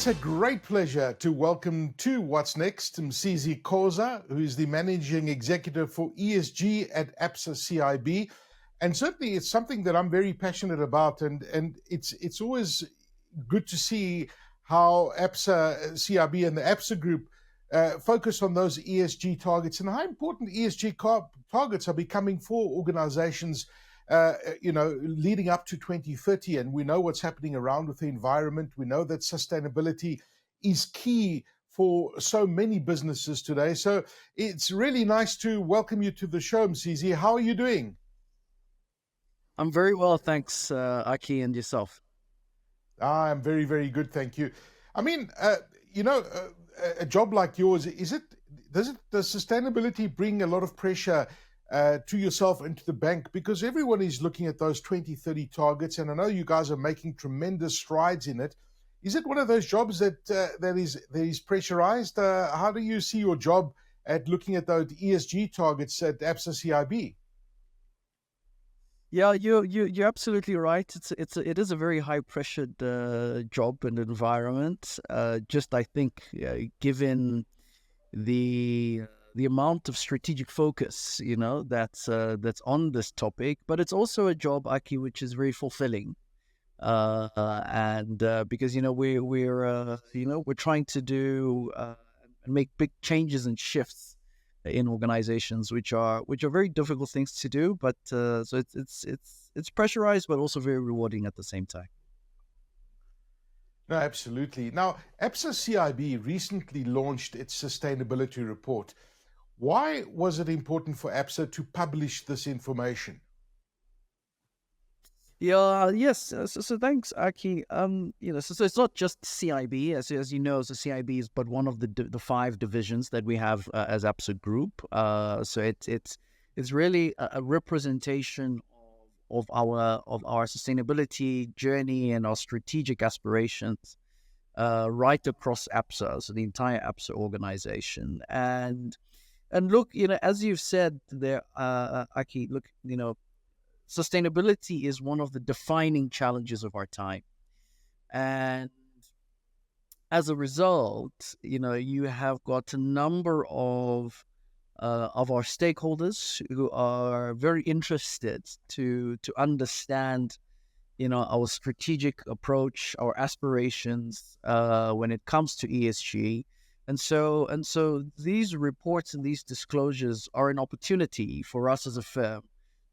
It's a great pleasure to welcome to What's Next Msizi Khoza, who is the Managing Executive for ESG at Absa CIB. And certainly it's something that I'm very passionate about, and it's always good to see how Absa CIB and the Absa Group focus on those ESG targets and how important ESG targets are becoming for organizations leading up to 2030. And we know what's happening around with the environment. We know that sustainability is key for so many businesses today. So it's really nice to welcome you to the show, Msizi. How are you doing? I'm very well, thanks, Aki, and yourself. I'm very, very good, thank you. I mean, a job like yours, does sustainability bring a lot of pressure to yourself and to the bank, because everyone is looking at those 2030 targets, and I know you guys are making tremendous strides in it. Is it one of those jobs that is pressurized? How do you see your job at looking at those ESG targets at Absa CIB? Yeah, you're absolutely right. It is a very high pressured job and environment. I think, given the amount of strategic focus, that's on this topic, but it's also a job, Aki, which is very fulfilling. And because we're trying to do and make big changes and shifts in organizations, which are very difficult things to do. But so it's pressurized, but also very rewarding at the same time. No, absolutely. Now, Absa CIB recently launched its sustainability report. Why was it important for Absa to publish this information? Yeah, yes. So thanks, Aki. So it's not just CIB, as you know. So CIB is but one of the five divisions that we have as Absa Group. So it's really a representation of our sustainability journey and our strategic aspirations right across Absa, so the entire Absa organization. And look, as you've said there, Aki, look, sustainability is one of the defining challenges of our time. And as a result, you have got a number of our stakeholders who are very interested to understand, our strategic approach, our aspirations when it comes to ESG. And so these reports and these disclosures are an opportunity for us as a firm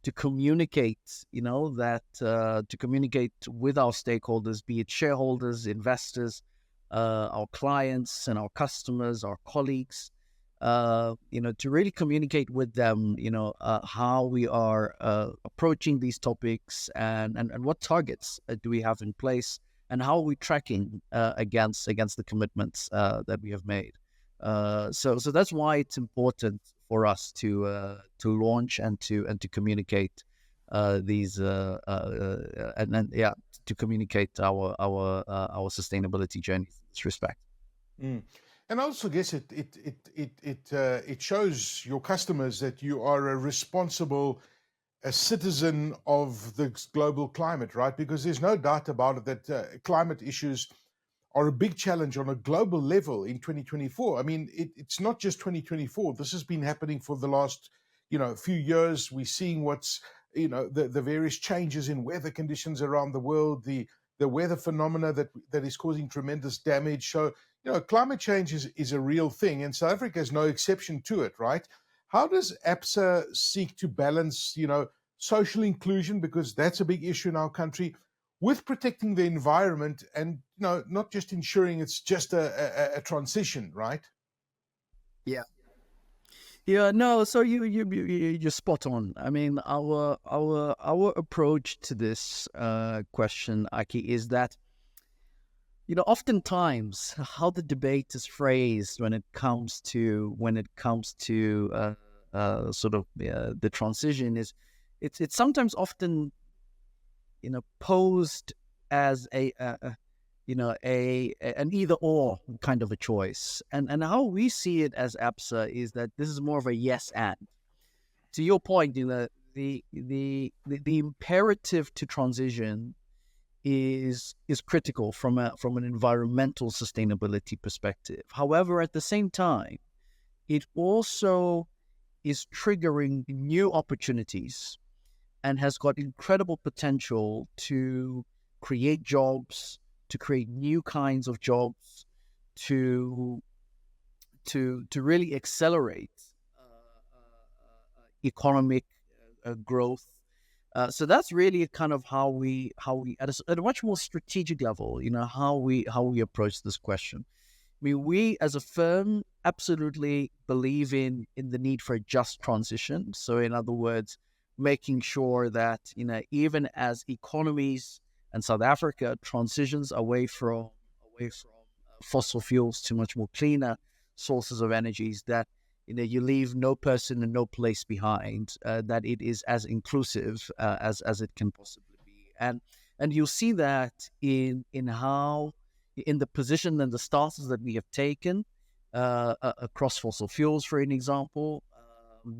to communicate, to communicate with our stakeholders, be it shareholders, investors, our clients and our customers, our colleagues, to really communicate with them, how we are approaching these topics and what targets do we have in place, and how are we tracking against the commitments that we have made. So that's why it's important for us to launch and to communicate these to communicate our sustainability journey in this respect. Mm. And I also guess it shows your customers that you are a responsible citizen of the global climate, right? Because there's no doubt about it that climate issues are a big challenge on a global level in 2024. I mean, it's not just 2024. This has been happening for the last, few years. We're seeing what's, the various changes in weather conditions around the world, the weather phenomena that is causing tremendous damage. So, climate change is a real thing, and South Africa is no exception to it, right? How does Absa seek to balance, social inclusion, because that's a big issue in our country, with protecting the environment and not just ensuring it's just a transition, right? Yeah, no. So you're spot on. I mean, our approach to this question, Aki, is that oftentimes how the debate is phrased when it comes to the transition is it's sometimes often posed as an either or kind of a choice, and how we see it as Absa is that this is more of a yes and. To your point, the imperative to transition is critical from an environmental sustainability perspective. However, at the same time, it also is triggering new opportunities and has got incredible potential to create jobs, to create new kinds of jobs, to really accelerate economic growth. So that's really kind of how we at a much more strategic level, how we approach this question. I mean, we as a firm absolutely believe in the need for a just transition. So, in other words, making sure that even as economies and South Africa transitions away from fossil fuels to much more cleaner sources of energies, that you leave no person and no place behind. That it is as inclusive as it can possibly be, and you'll see that in how in the position and the stances that we have taken across fossil fuels, for an example.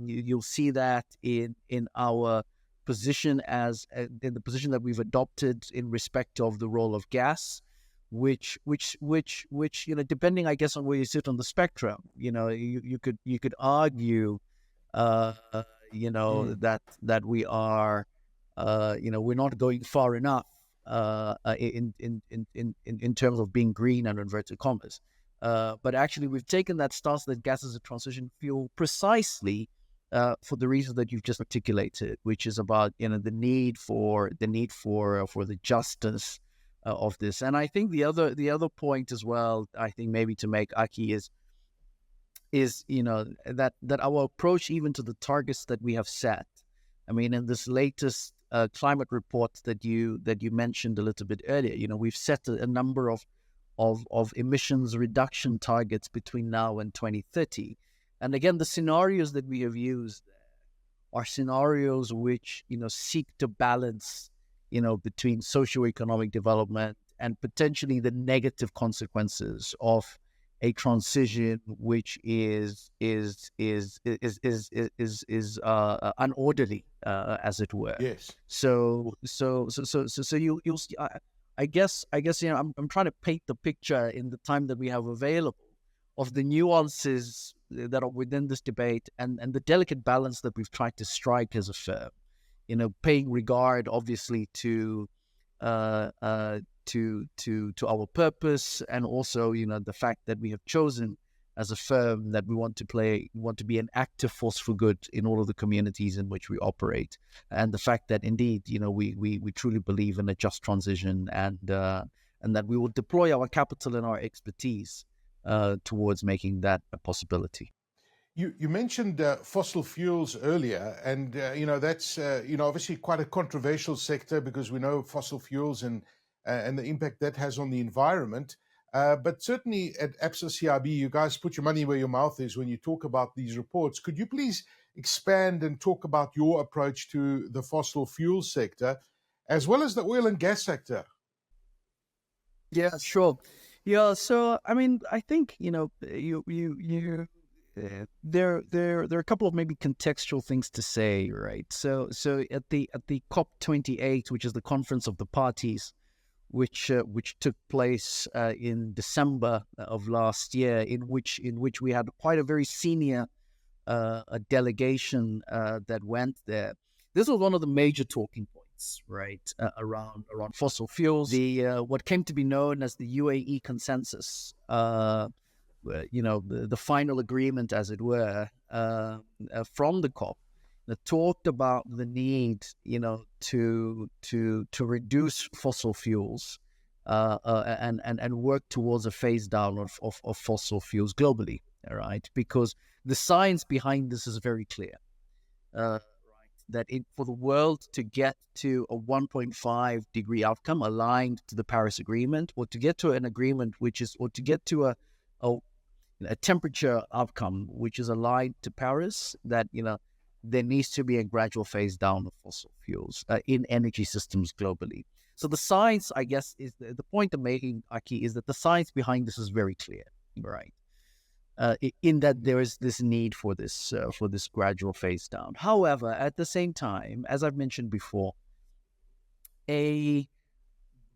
You'll see that in our position in the position that we've adopted in respect of the role of gas, which depending, I guess, on where you sit on the spectrum, you could argue, uh, that we are, we're not going far enough in terms of being green and inverted commas. But actually, we've taken that stance that gas is a transition fuel precisely for the reason that you've just articulated, which is about the need for the justice of this. And I think the other point as well, I think maybe to make, Aki, is that our approach even to the targets that we have set. I mean, in this latest climate report that you mentioned a little bit earlier, we've set a number of emissions reduction targets between now and 2030. And again, the scenarios that we have used are scenarios which seek to balance between socioeconomic development and potentially the negative consequences of a transition which is unorderly, as it were. Yes. So you'll see. I guess I'm trying to paint the picture in the time that we have available of the nuances that are within this debate and the delicate balance that we've tried to strike as a firm. Paying regard, obviously, to our purpose, and also, the fact that we have chosen as a firm that we want to be an active force for good in all of the communities in which we operate, and the fact that indeed, we truly believe in a just transition, and that we will deploy our capital and our expertise towards making that a possibility. You mentioned fossil fuels earlier, and that's obviously quite a controversial sector, because we know fossil fuels and the impact that has on the environment. But certainly at Absa CIB, you guys put your money where your mouth is when you talk about these reports. Could you please expand and talk about your approach to the fossil fuel sector, as well as the oil and gas sector? Yeah, sure. Yeah, so I mean, I think there are a couple of maybe contextual things to say, right? So at the COP28, which is the Conference of the Parties, which took place in December of last year, in which we had quite a very senior delegation that went there. This was one of the major talking points, right, around fossil fuels. The what came to be known as the UAE consensus, the final agreement, as it were, from the COP, that talked about the need, to reduce fossil fuels and work towards a phase down of fossil fuels globally. All right, because the science behind this is very clear. Right, that for the world to get to a 1.5 degree outcome aligned to the Paris Agreement, or to get to an agreement or to get to a temperature outcome which is aligned to Paris, that there needs to be a gradual phase down of fossil fuels in energy systems globally. So the science, I guess, is the point I'm making, Aki, is that the science behind this is very clear, right? In that there is this need for this gradual phase down. However, at the same time, as I've mentioned before, a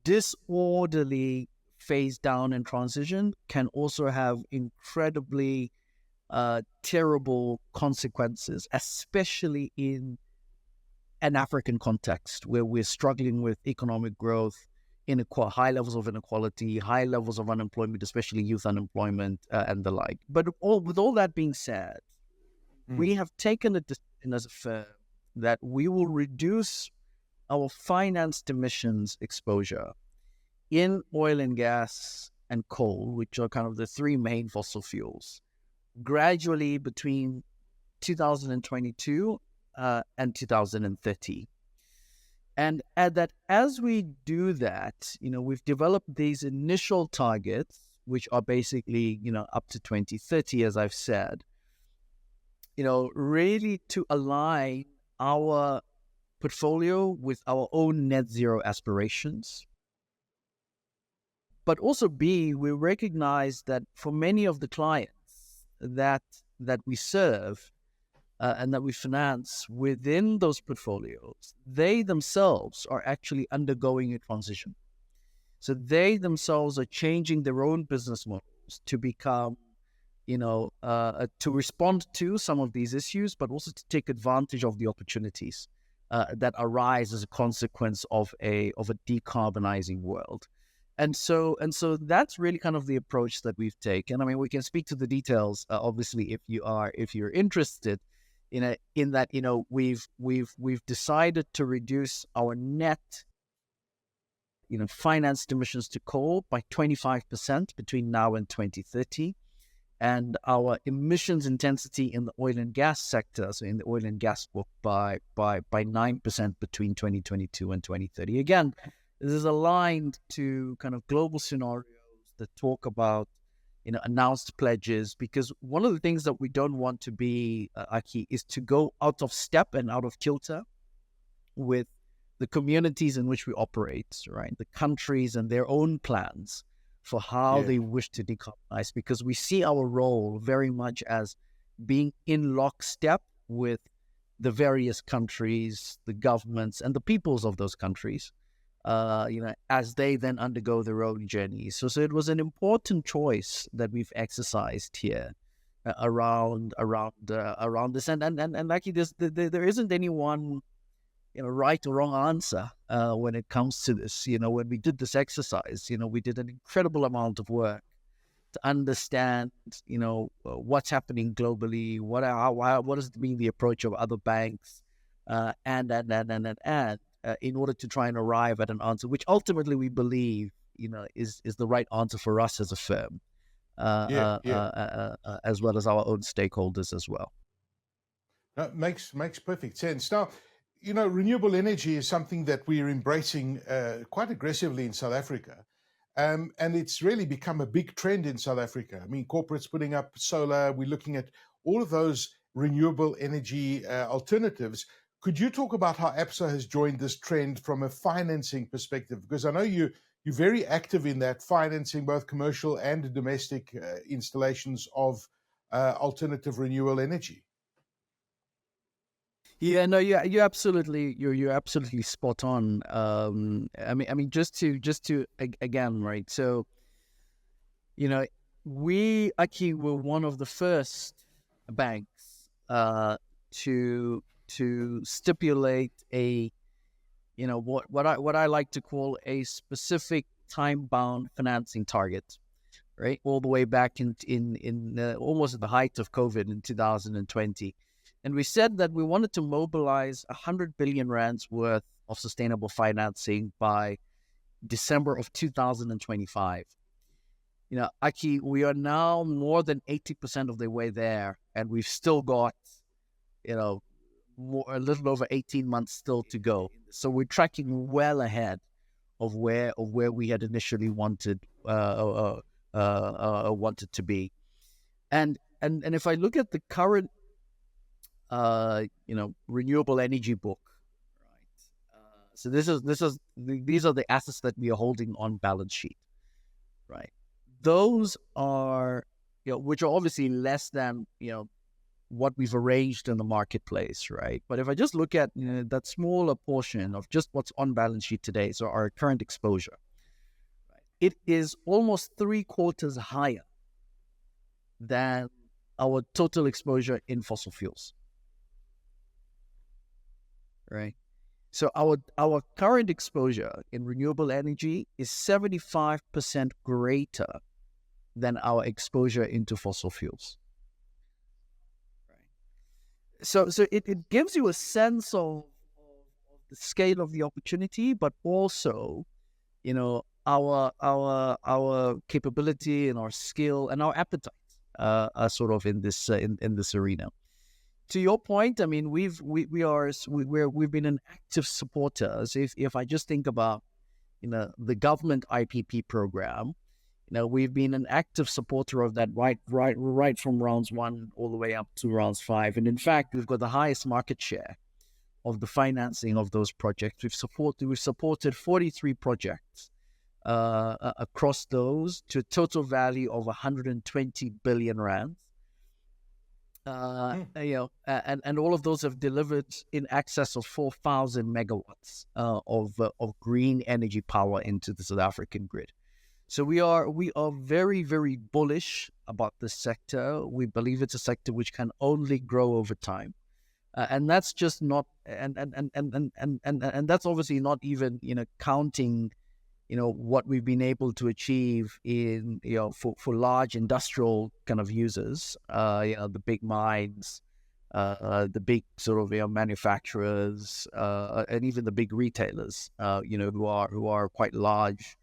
disorderly phase down and transition can also have incredibly terrible consequences, especially in an African context where we're struggling with economic growth, high levels of inequality, high levels of unemployment, especially youth unemployment and the like. But with all that being said, we have taken a decision as a firm that we will reduce our financed emissions exposure in oil and gas and coal, which are kind of the three main fossil fuels, gradually between 2022 and 2030. And as we do that, we've developed these initial targets, which are basically, up to 2030, as I've said, really to align our portfolio with our own net zero aspirations. But also we recognize that for many of the clients that we serve and that we finance within those portfolios, they themselves are actually undergoing a transition. So they themselves are changing their own business models to become, to respond to some of these issues, but also to take advantage of the opportunities that arise as a consequence of a decarbonizing world. And so that's really kind of the approach that we've taken. I mean, we can speak to the details, obviously, if you're interested in that, we've decided to reduce our net, financed emissions to coal by 25% between now and 2030. And our emissions intensity in the oil and gas sector, so in the oil and gas book, by 9% between 2022 and 2030. Again, this is aligned to kind of global scenarios that talk about, announced pledges, because one of the things that we don't want to be, Aki, is to go out of step and out of kilter with the communities in which we operate, right? The countries and their own plans for how they wish to decarbonize, because we see our role very much as being in lockstep with the various countries, the governments, and the peoples of those countries, as they then undergo their own journeys. So it was an important choice that we've exercised here around this, and actually, there isn't any one right or wrong answer when it comes to this. When we did this exercise, we did an incredible amount of work to understand, what's happening globally, what has been the approach of other banks, and in order to try and arrive at an answer, which ultimately we believe, is the right answer for us as a firm, as well as our own stakeholders as well. That makes perfect sense. Now, renewable energy is something that we're embracing quite aggressively in South Africa. And it's really become a big trend in South Africa. I mean, corporates putting up solar, we're looking at all of those renewable energy alternatives. Could you talk about how Absa has joined this trend from a financing perspective? Because I know you're very active in that, financing both commercial and domestic installations of alternative renewable energy. Yeah, no, you're absolutely spot on. I mean, just to again, right? So, we actually were one of the first banks to stipulate a, what I like to call a specific time-bound financing target, right? All the way back in almost at the height of COVID in 2020. And we said that we wanted to mobilize 100 billion rands worth of sustainable financing by December of 2025. Aki, we are now more than 80% of the way there, and we've still got, a little over 18 months still to go. So we're tracking well ahead of where we had initially wanted to be. And if I look at the current renewable energy book, right? So these are the assets that we are holding on balance sheet, right? Those are, which are obviously less than, what we've arranged in the marketplace, right? But if I just look at that smaller portion of just what's on balance sheet today, so our current exposure, it is almost 3/4 higher than our total exposure in fossil fuels. Right? So our current exposure in renewable energy is 75% greater than our exposure into fossil fuels. Right? So it gives you a sense of the scale of the opportunity, but also, our capability and our skill and our appetite are sort of in this in this arena. To your point, I mean, we've been an active supporter. So if I just think about the government IPP program, we've been an active supporter of that right from rounds 1 all the way up to rounds 5, and in fact, we've got the highest market share of the financing of those projects. We've supported 43 projects across those to a total value of 120 billion rands. And all of those have delivered in excess of 4,000 megawatts of green energy power into the South African grid. So we are very, very bullish about this sector. We believe it's a sector which can only grow over time, and that's just not and that's obviously not even counting what we've been able to achieve in for large industrial kind of users, the big mines, the big sort of manufacturers, and even the big retailers, who are quite large,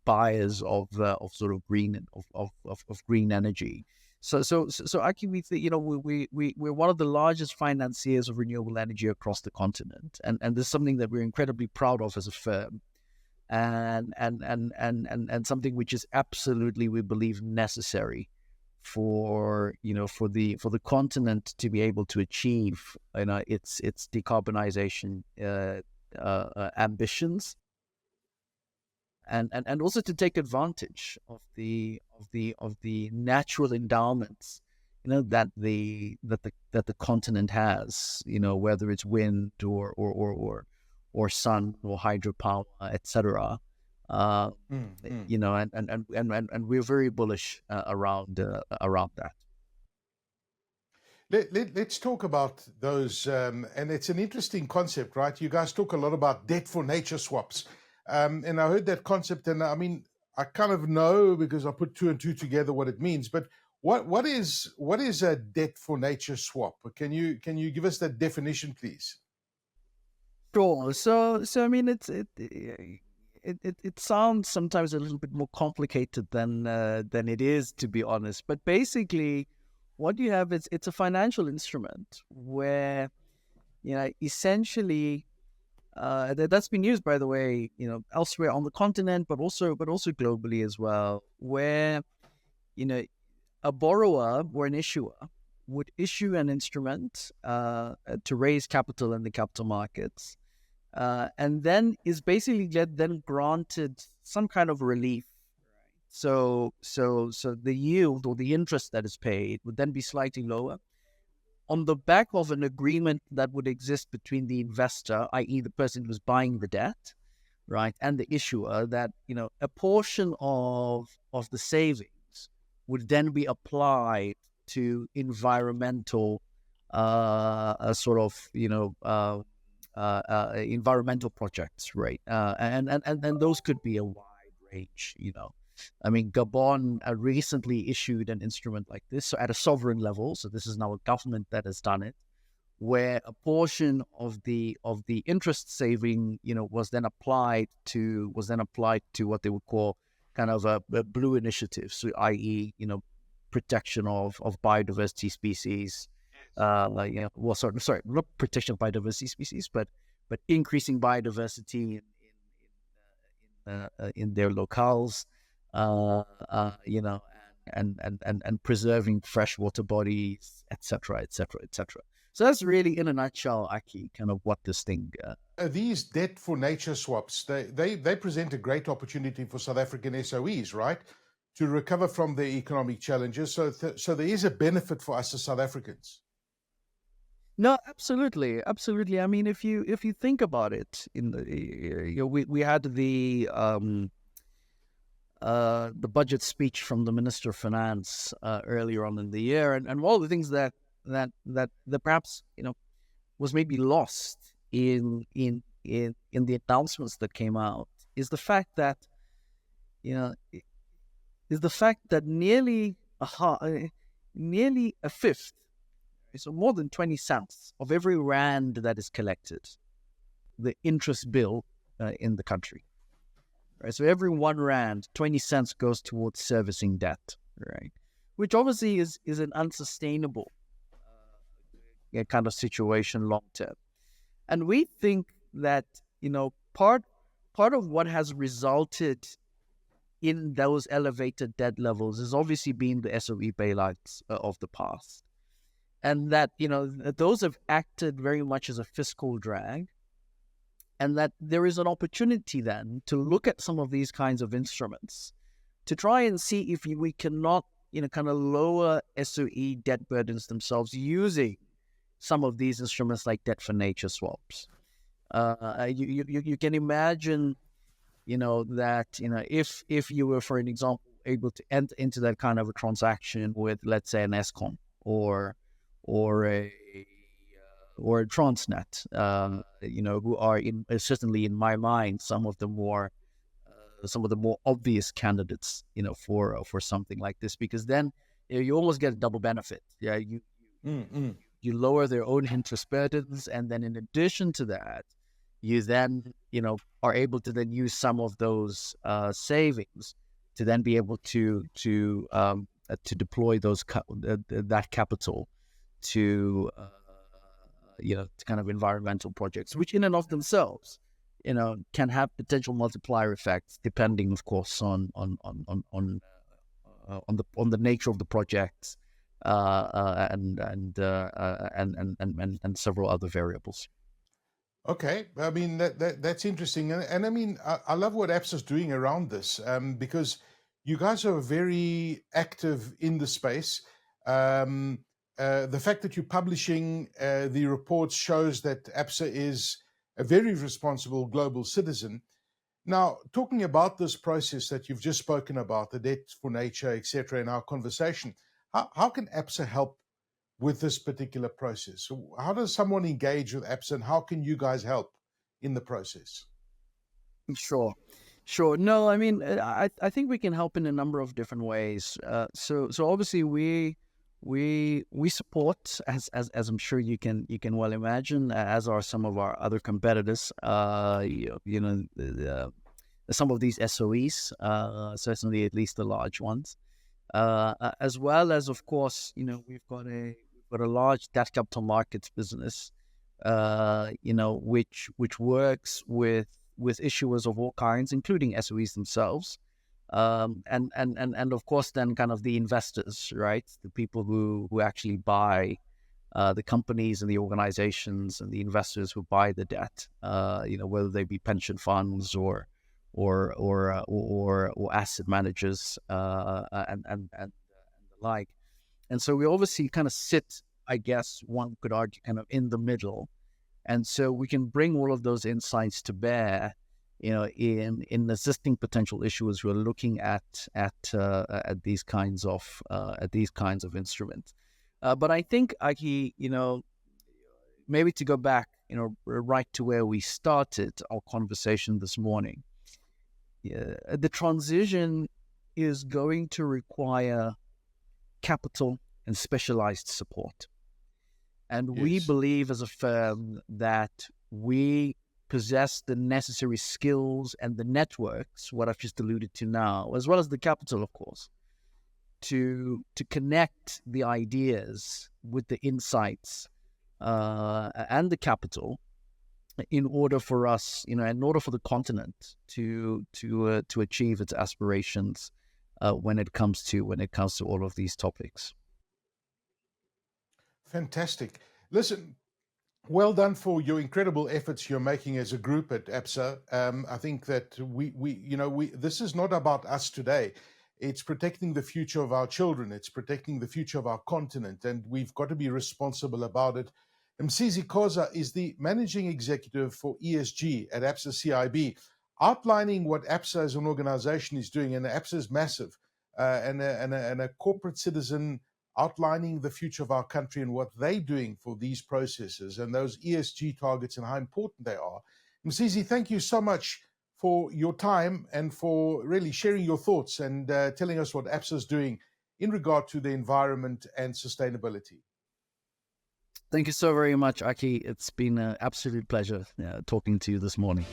buyers of sort of green of green energy. So Aki, we think we're one of the largest financiers of renewable energy across the continent, and this is something that we're incredibly proud of as a firm, and something which is absolutely, we believe, necessary for the continent to be able to achieve its decarbonization ambitions. And also to take advantage of the natural endowments, that the continent has, whether it's wind or sun or hydropower, etc. And we're very bullish around that. Let's talk about those, and it's an interesting concept, right? You guys talk a lot about debt for nature swaps. And I heard that concept, and I mean, I kind of know because I put 2 and 2 together what it means. But what is a debt for nature swap? Can you give us that definition, please? Sure. So I mean, it sounds sometimes a little bit more complicated than it is, to be honest. But basically, what you have is it's a financial instrument where essentially. That's been used, by the way, elsewhere on the continent, but also globally as well, where a borrower or an issuer would issue an instrument to raise capital in the capital markets, and then is basically then granted some kind of relief. So the yield or the interest that is paid would then be slightly lower, on the back of an agreement that would exist between the investor, i.e. the person who's buying the debt, right, and the issuer, that a portion of the savings would then be applied to environmental environmental projects, right? And those could be a wide range, I mean, Gabon recently issued an instrument like this, so at a sovereign level. So this is now a government that has done it, where a portion of the interest saving, was then applied to what they would call kind of a blue initiative, so i.e., protection of biodiversity species, not protection of biodiversity species, but increasing biodiversity in their locales. And preserving freshwater bodies, etc. So that's really, in a nutshell, Aki, kind of what this thing. These debt for nature swaps, they present a great opportunity for South African SOEs, right, to recover from their economic challenges. So there is a benefit for us as South Africans. No, absolutely, absolutely. I mean, if you think about it, we had the budget speech from the Minister of Finance earlier on in the year, and all the things that perhaps was maybe lost in the announcements that came out is the fact that you know is the fact that nearly a fifth, so more than 20 cents of every rand that is collected, the interest bill in the country. Right, so every 1 rand, 20 cents goes towards servicing debt, right? Which obviously is an unsustainable kind of situation long term. And we think that part of what has resulted in those elevated debt levels is obviously been the SOE bailouts of the past, and that those have acted very much as a fiscal drag, and that there is an opportunity then to look at some of these kinds of instruments to try and see if we cannot kind of lower SOE debt burdens themselves using some of these instruments like debt for nature swaps. You can imagine that if you were, for an example, able to enter into that kind of a transaction with, let's say, an ESCOM or a Transnet, who are certainly in my mind some of the more obvious candidates, for something like this, because then you almost get a double benefit. Yeah, you lower their own interest burdens, and then in addition to that, you then are able to then use some of those savings to then be able to deploy that capital to to kind of environmental projects, which in and of themselves can have potential multiplier effects, depending, of course, on the nature of the projects and several other variables. Okay, I mean that's interesting, and I mean I love what Absa's doing around this, because you guys are very active in the space. The fact that you're publishing the reports shows that Absa is a very responsible global citizen. Now, talking about this process that you've just spoken about, the debt for nature, etc., in our conversation, how can Absa help with this particular process? So how does someone engage with Absa, and how can you guys help in the process? Sure. Sure. No, I mean, I think we can help in a number of different ways. So obviously we support, as I'm sure you can well imagine, as are some of our other competitors. Some of these SOEs, certainly at least the large ones, as well as, of course, we've got a large debt capital markets business, which works with issuers of all kinds, including SOEs themselves, and of course then kind of the investors, right? The people who actually buy the companies and the organizations, and the investors who buy the debt, whether they be pension funds or asset managers, and the like. And so we obviously kind of sit, I guess one could argue, kind of in the middle. And so we can bring all of those insights to bear, in assisting potential issuers who are looking at these kinds of instruments. But I think, Aki, maybe to go back, right to where we started our conversation this morning, the transition is going to require capital and specialized support. And we believe as a firm that we possess the necessary skills and the networks, what I've just alluded to now, as well as the capital, of course, to connect the ideas with the insights and the capital, in order for us, in order for the continent to achieve its aspirations when it comes to all of these topics. Fantastic. Listen, well done for your incredible efforts you're making as a group at Absa. I think that we this is not about us today. It's protecting the future of our children. It's protecting the future of our continent, and we've got to be responsible about it. Msizi Khoza is the Managing Executive for ESG at Absa CIB, outlining what Absa as an organization is doing. And Absa is massive, and a corporate citizen, outlining the future of our country and what they're doing for these processes and those ESG targets and how important they are. Msizi, thank you so much for your time and for really sharing your thoughts and telling us what Absa is doing in regard to the environment and sustainability. Thank you so very much, Aki. It's been an absolute pleasure talking to you this morning.